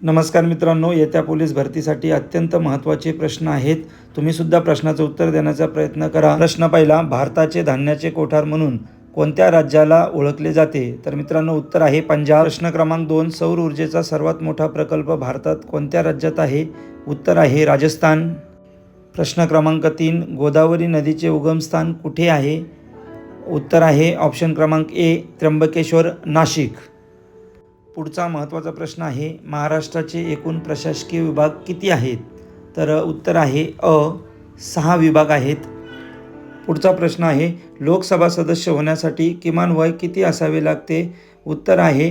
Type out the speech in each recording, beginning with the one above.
नमस्कार मित्रांनो, येत्या पोलीस भरतीसाठी अत्यंत महत्त्वाचे प्रश्न आहेत. तुम्ही सुद्धा प्रश्नाचं उत्तर देण्याचा प्रयत्न करा. प्रश्न पहिला, भारताचे धान्याचे कोठार म्हणून कोणत्या राज्याला ओळखले जाते? तर मित्रांनो उत्तर आहे पंजाब. प्रश्न क्रमांक 2, सौर ऊर्जेचा सर्वात मोठा प्रकल्प भारतात कोणत्या राज्यात आहे? उत्तर आहे राजस्थान. प्रश्न क्रमांक 3, गोदावरी नदीचे उगमस्थान कुठे आहे? उत्तर आहे ऑप्शन क्रमांक ए, त्र्यंबकेश्वर, नाशिक. पुढचा महत्त्वाचा प्रश्न आहे, महाराष्ट्राचे एकूण प्रशासकीय विभाग किती आहेत? तर उत्तर आहे अ, 6 विभाग आहेत. पुढचा प्रश्न आहे, लोकसभा सदस्य होण्यासाठी किमान वय किती असावे लागते? उत्तर आहे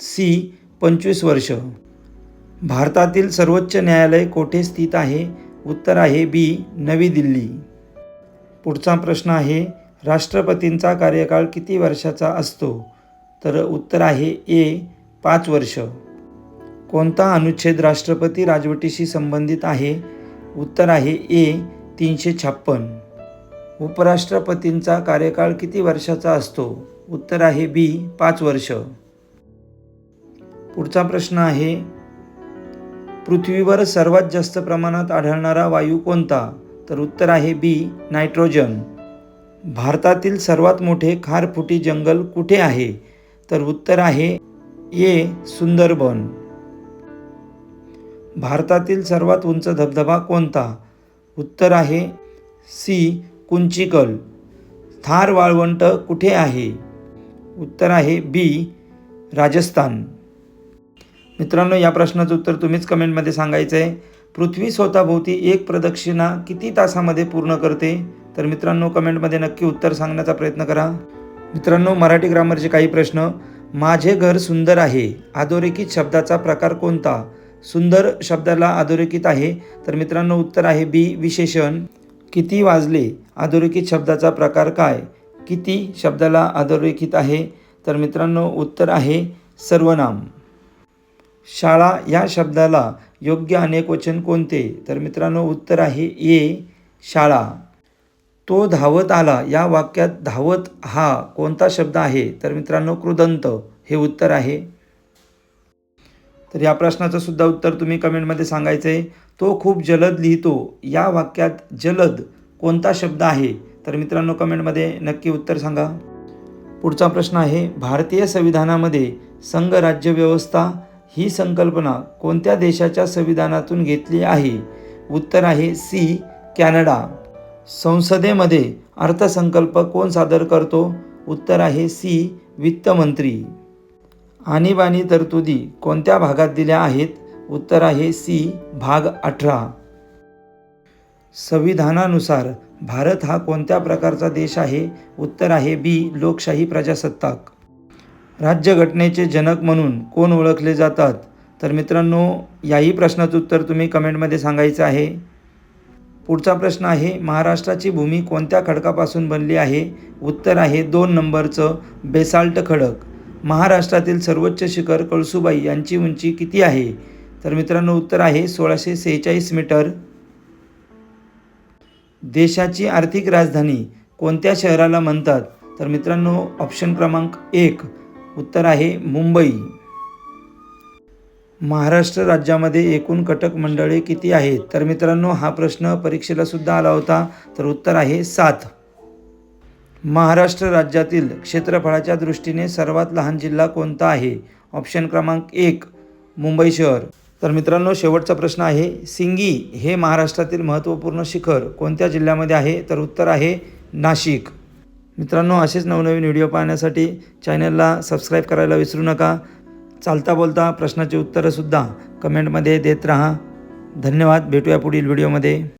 सी, 25 वर्ष. भारतातील सर्वोच्च न्यायालय कोठे स्थित आहे? उत्तर आहे बी, नवी दिल्ली. पुढचा प्रश्न आहे, राष्ट्रपतींचा कार्यकाळ किती वर्षाचा असतो? तर उत्तर आहे ए, 5 वर्ष. कोणता अनुच्छेद राष्ट्रपती राजवटीशी संबंधित आहे? उत्तर आहे ए, 356. उपराष्ट्रपतींचा कार्यकाळ किती वर्षाचा असतो? उत्तर आहे बी, 5 वर्ष. पुढचा प्रश्न आहे, पृथ्वीवर सर्वात जास्त प्रमाणात आढळणारा वायू कोणता? तर उत्तर आहे बी, नायट्रोजन. भारतातील सर्वात मोठे खारफुटी जंगल कुठे आहे? तर उत्तर आहे ए, सुंदरबन. भारतातील सर्वात उंच धबधबा कोणता? उत्तर आहे सी, कुंचिकल. थार वाळवंट कुठे आहे? उत्तर आहे बी, राजस्थान. मित्रांनो, या प्रश्नाचं उत्तर तुम्हीच कमेंटमध्ये सांगायचं आहे. पृथ्वी स्वतःभोवती एक प्रदक्षिणा किती तासामध्ये पूर्ण करते? तर मित्रांनो, कमेंटमध्ये नक्की उत्तर सांगण्याचा प्रयत्न करा. मित्रांनो, मराठी ग्रामरचे काही प्रश्न. माझे घर सुंदर आहे, अधोरेखित शब्दाचा प्रकार कोणता? सुंदर शब्दाला अधोरेखित आहे. तर मित्रांनो उत्तर आहे बी, विशेषण. किती वाजले, अधोरेखित शब्दाचा प्रकार काय? किती शब्दाला अधोरेखित आहे. तर मित्रांनो उत्तर आहे सर्वनाम. शाळा या शब्दाला योग्य अनेकवचन कोणते? तर मित्रांनो उत्तर आहे ए, शाळा. तो धावत आला या वाक्यात धावत हा कोणता शब्द आहे? तर मित्रांनो कृदंत हे उत्तर आहे. तर या प्रश्नाचं सुद्धा उत्तर तुम्ही कमेंटमध्ये सांगायचं आहे. तो खूप जलद लिहितो या वाक्यात जलद कोणता शब्द आहे? तर मित्रांनो कमेंटमध्ये नक्की उत्तर सांगा. पुढचा प्रश्न आहे, भारतीय संविधानामध्ये संघराज्य व्यवस्था ही संकल्पना कोणत्या देशाच्या संविधानातून घेतली आहे? उत्तर आहे सी, कॅनडा. संसदेमध्ये अर्थसंकल्प कोण सादर करतो? उत्तर आहे सी, वित्तमंत्री. आणीबाणी तरतुदी कोणत्या भागात दिल्या आहेत? उत्तर आहे सी, भाग 18. संविधानानुसार भारत हा कोणत्या प्रकारचा देश आहे? उत्तर आहे बी, लोकशाही प्रजासत्ताक. राज्यघटनेचे जनक म्हणून कोण ओळखले जातात? तर मित्रांनो याही प्रश्नाचं उत्तर तुम्ही कमेंटमध्ये सांगायचं आहे. पुढचा प्रश्न आहे, महाराष्ट्राची भूमी कोणत्या खडकापासून बनली आहे? उत्तर आहे 2 नंबरचं बेसाल्ट खडक. महाराष्ट्रातील सर्वोच्च शिखर कळसुबाई यांची उंची किती आहे? तर मित्रांनो उत्तर आहे 1646 मीटर. देशाची आर्थिक राजधानी कोणत्या शहराला म्हणतात? तर मित्रांनो ऑप्शन क्रमांक 1 उत्तर आहे मुंबई. महाराष्ट्र राज्यामध्ये एकूण कटक मंडळे किती आहेत? तर मित्रांनो हा प्रश्न परीक्षेला सुद्धा आला होता. तर उत्तर आहे 7. महाराष्ट्र राज्यातील क्षेत्रफळाच्या दृष्टीने सर्वात लहान जिल्हा कोणता आहे? ऑप्शन क्रमांक 1 मुंबई शहर. तर मित्रांनो शेवटचा प्रश्न आहे, सिंगी हे महाराष्ट्रातील महत्त्वपूर्ण शिखर कोणत्या जिल्ह्यामध्ये आहे? तर उत्तर आहे नाशिक. मित्रांनो असेच नवनवीन व्हिडिओ पाहण्यासाठी चॅनलला सबस्क्राईब करायला विसरू नका. चालता बोलता प्रश्नाचे उत्तरंसुद्धा कमेंटमध्ये देत राहा. धन्यवाद. भेटूया पुढील व्हिडिओमध्ये.